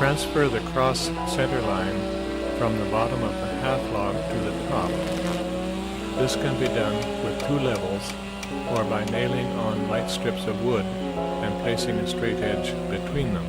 Transfer the cross center line from the bottom of the half log to the top. This can be done with two levels or by nailing on light strips of wood and placing a straight edge between them.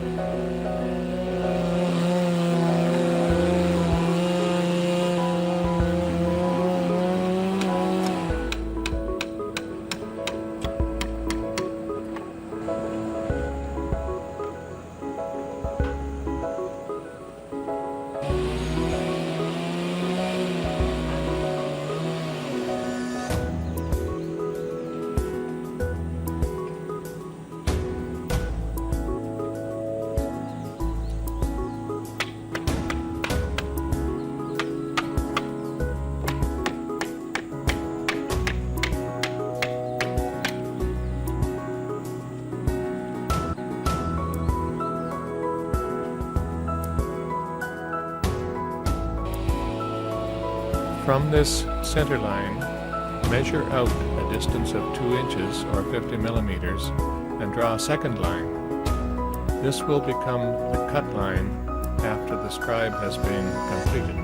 From this center line, measure out a distance of 2 inches or 50 millimeters and draw a second line. This will become the cut line after the scribe has been completed.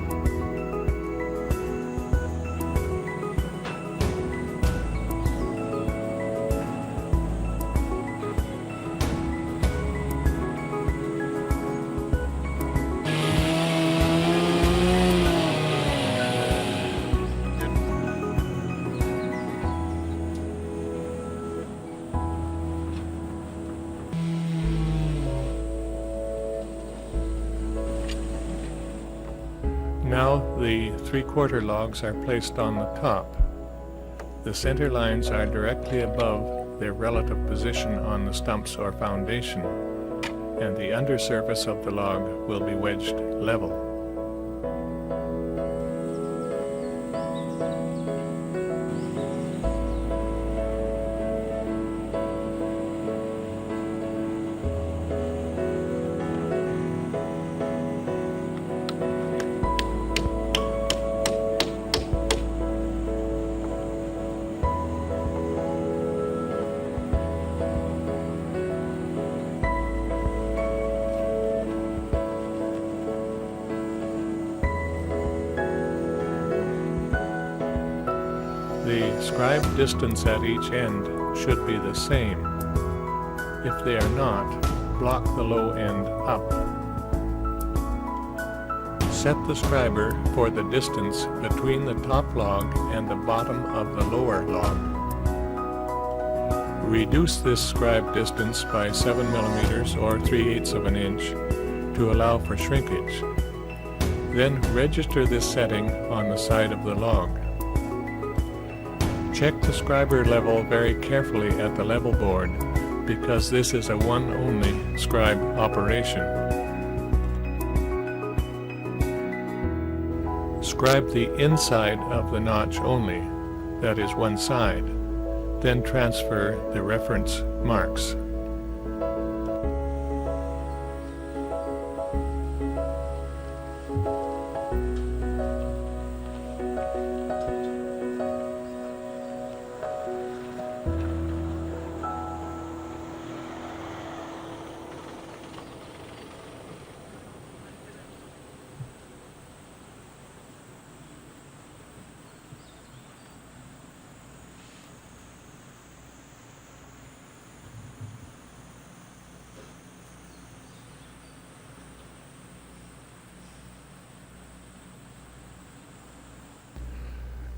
Now the 3/4 logs are placed on the top. The center lines are directly above their relative position on the stumps or foundation, and the undersurface of the log will be wedged level. The scribe distance at each end should be the same. If they are not, block the low end up. Set the scriber for the distance between the top log and the bottom of the lower log. Reduce this scribe distance by 7 millimeters or 3/8 of an inch to allow for shrinkage. Then register this setting on the side of the log. Check the scriber level very carefully at the level board because this is a one-only scribe operation. Scribe the inside of the notch only, that is one side, then transfer the reference marks.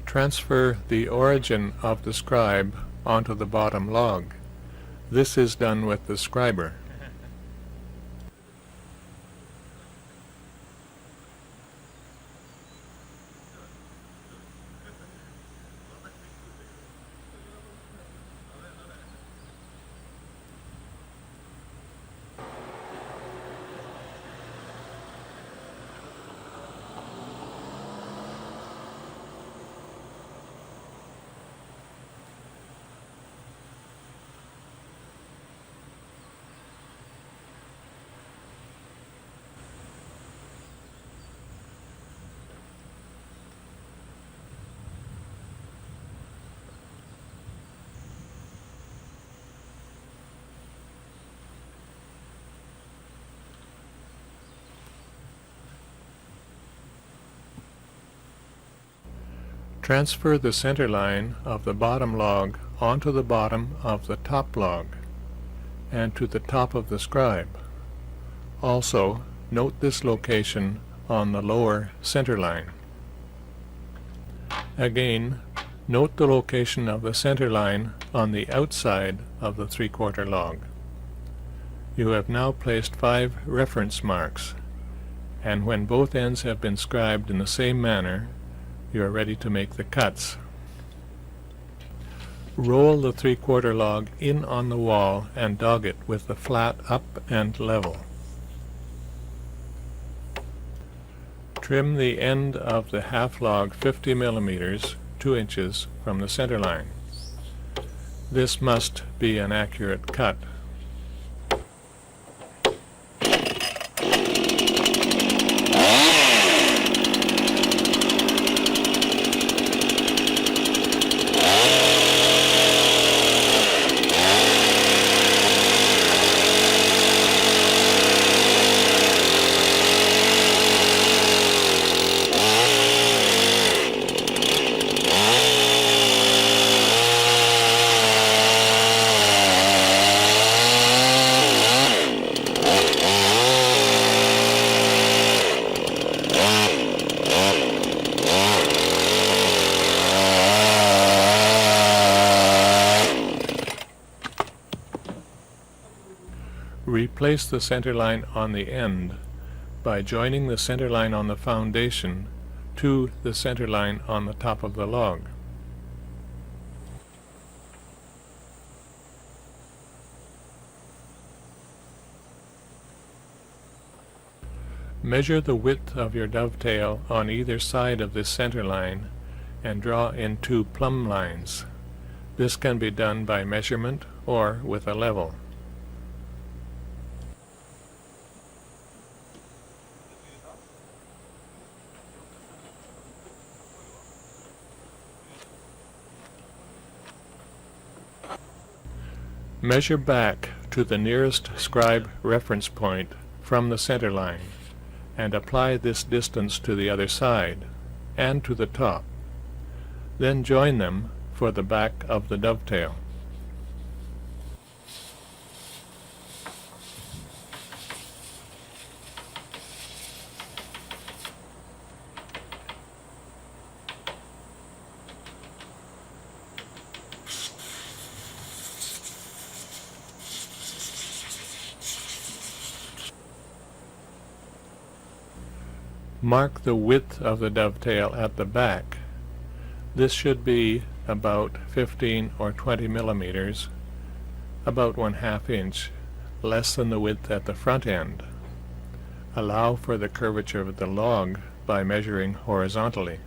Transfer the origin of the scribe onto the bottom log. This is done with the scriber. Transfer the center line of the bottom log onto the bottom of the top log and to the top of the scribe. Also, note this location on the lower center line. Again, note the location of the center line on the outside of the 3/4 log. You have now placed 5 reference marks, and when both ends have been scribed in the same manner, you are ready to make the cuts. Roll the 3/4 log in on the wall and dog it with the flat up and level. Trim the end of the half log 50 millimeters, 2 inches from the center line. This must be an accurate cut. Replace the center line on the end by joining the center line on the foundation to the center line on the top of the log. Measure the width of your dovetail on either side of this center line and draw in 2 plumb lines. This can be done by measurement or with a level. Measure back to the nearest scribe reference point from the center line and apply this distance to the other side and to the top. Then join them for the back of the dovetail. Mark the width of the dovetail at the back. This should be about 15 or 20 millimeters, about 1/2 inch, less than the width at the front end. Allow for the curvature of the log by measuring horizontally.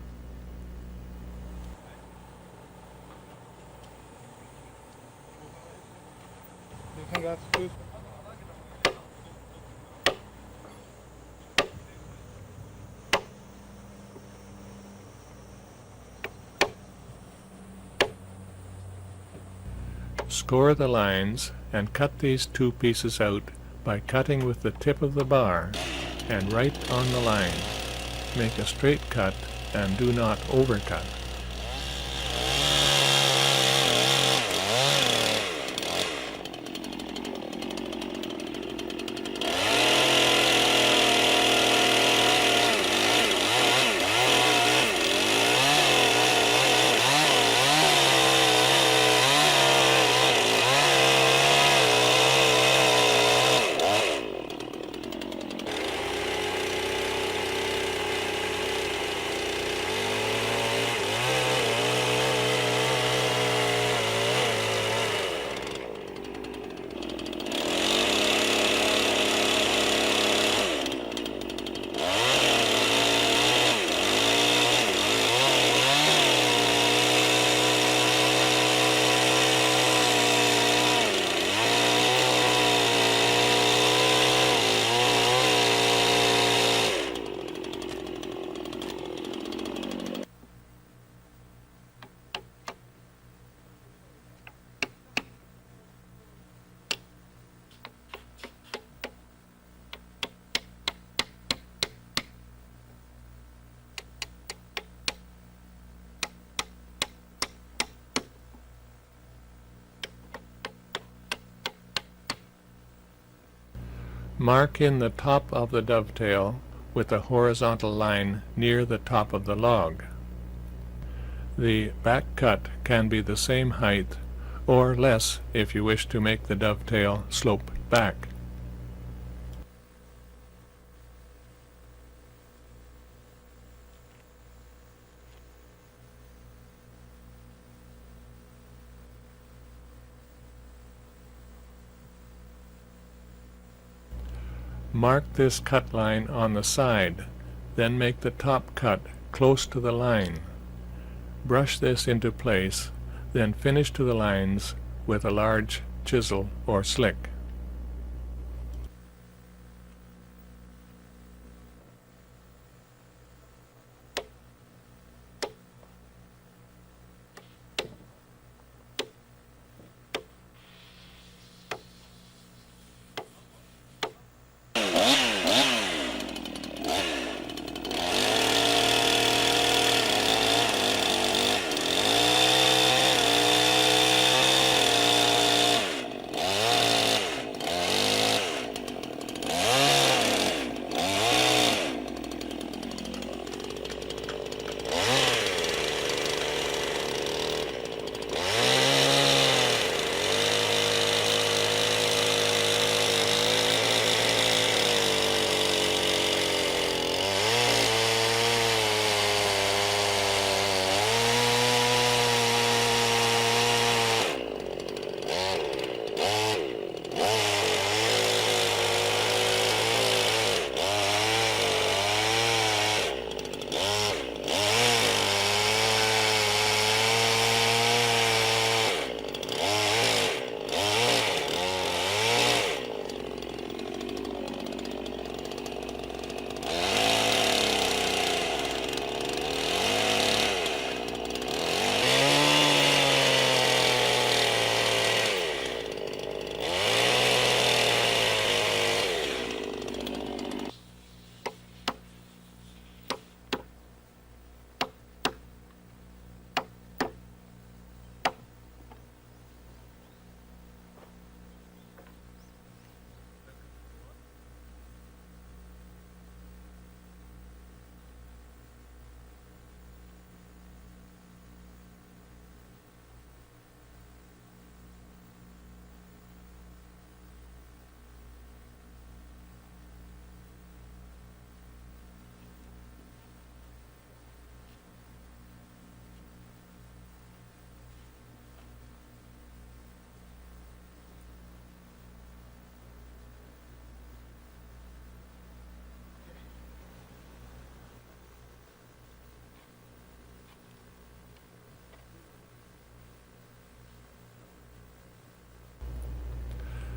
Score the lines and cut these 2 pieces out by cutting with the tip of the bar and right on the line. Make a straight cut and do not overcut. Mark in the top of the dovetail with a horizontal line near the top of the log. The back cut can be the same height or less if you wish to make the dovetail slope back. Mark this cut line on the side, then make the top cut close to the line. Brush this into place, then finish to the lines with a large chisel or slick.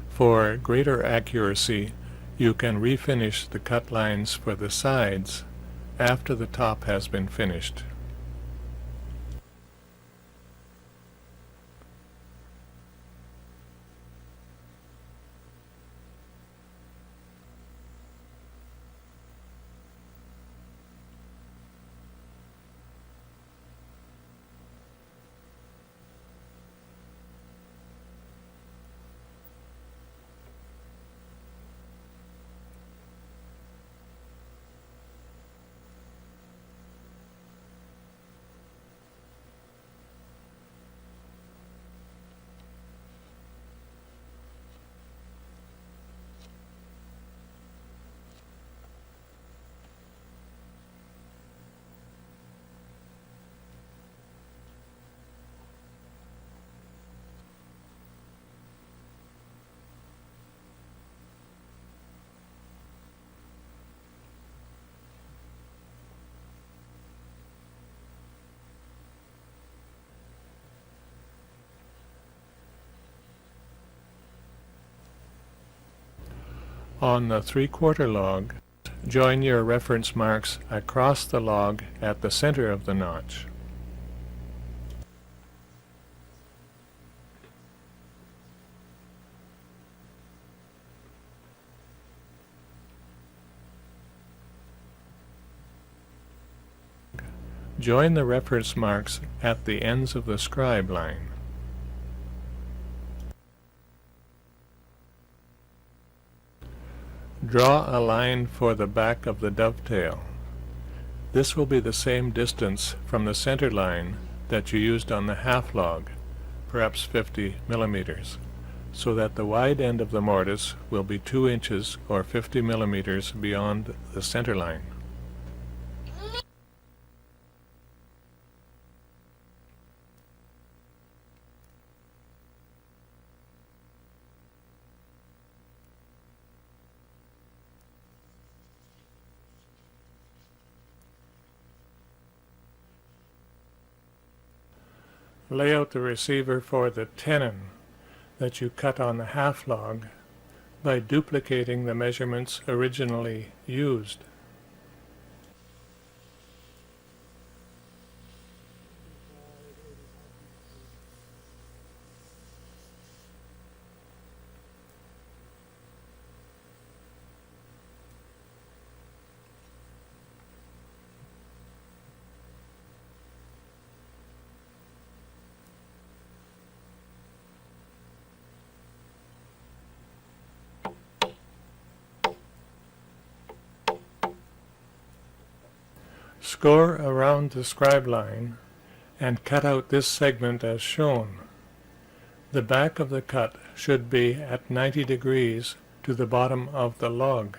For greater accuracy, you can refinish the cut lines for the sides after the top has been finished. On the 3/4 log, join your reference marks across the log at the center of the notch. Join the reference marks at the ends of the scribe line. Draw a line for the back of the dovetail. This will be the same distance from the center line that you used on the half log, perhaps 50 millimeters, so that the wide end of the mortise will be 2 inches or 50 millimeters beyond the center line. Lay out the receiver for the tenon that you cut on the half log by duplicating the measurements originally used. Score around the scribe line and cut out this segment as shown. The back of the cut should be at 90 degrees to the bottom of the log.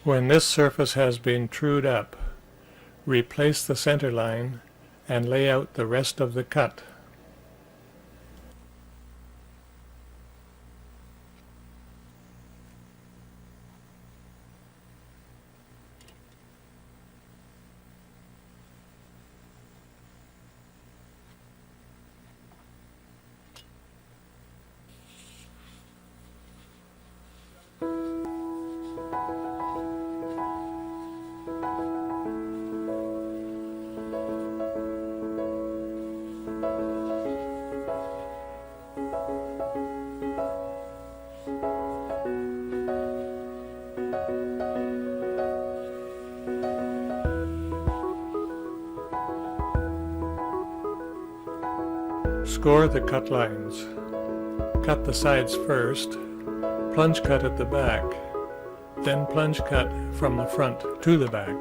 When this surface has been trued up, replace the center line and lay out the rest of the cut. Score the cut lines. Cut the sides first, plunge cut at the back, then plunge cut from the front to the back.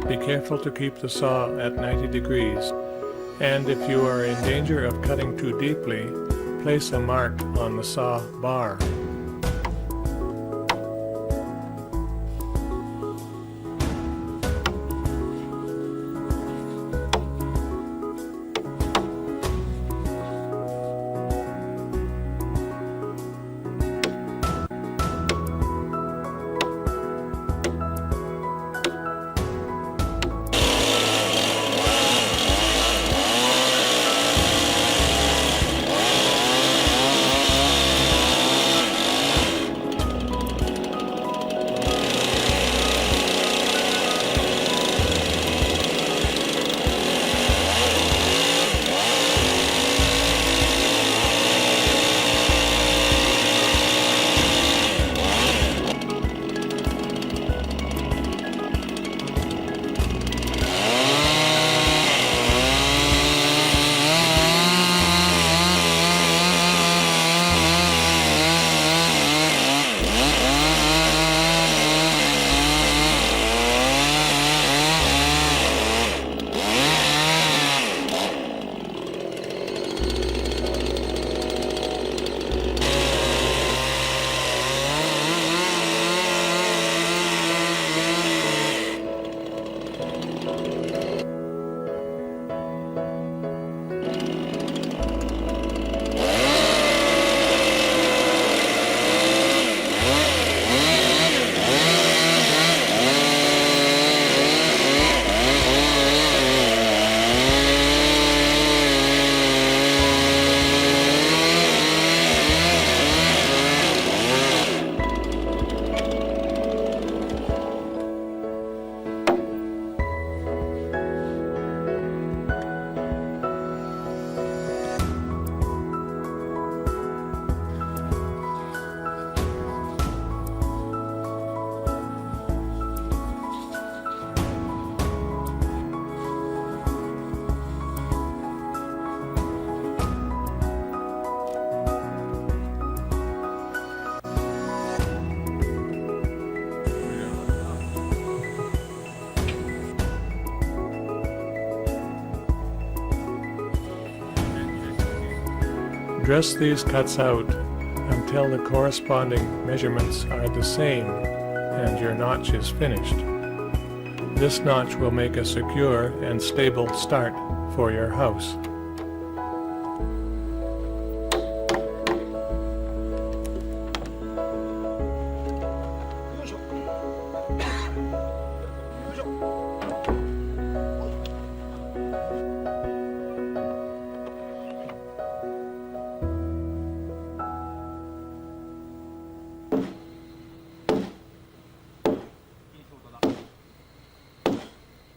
Be careful to keep the saw at 90 degrees, and if you are in danger of cutting too deeply, place a mark on the saw bar. Dress these cuts out until the corresponding measurements are the same and your notch is finished. This notch will make a secure and stable start for your house.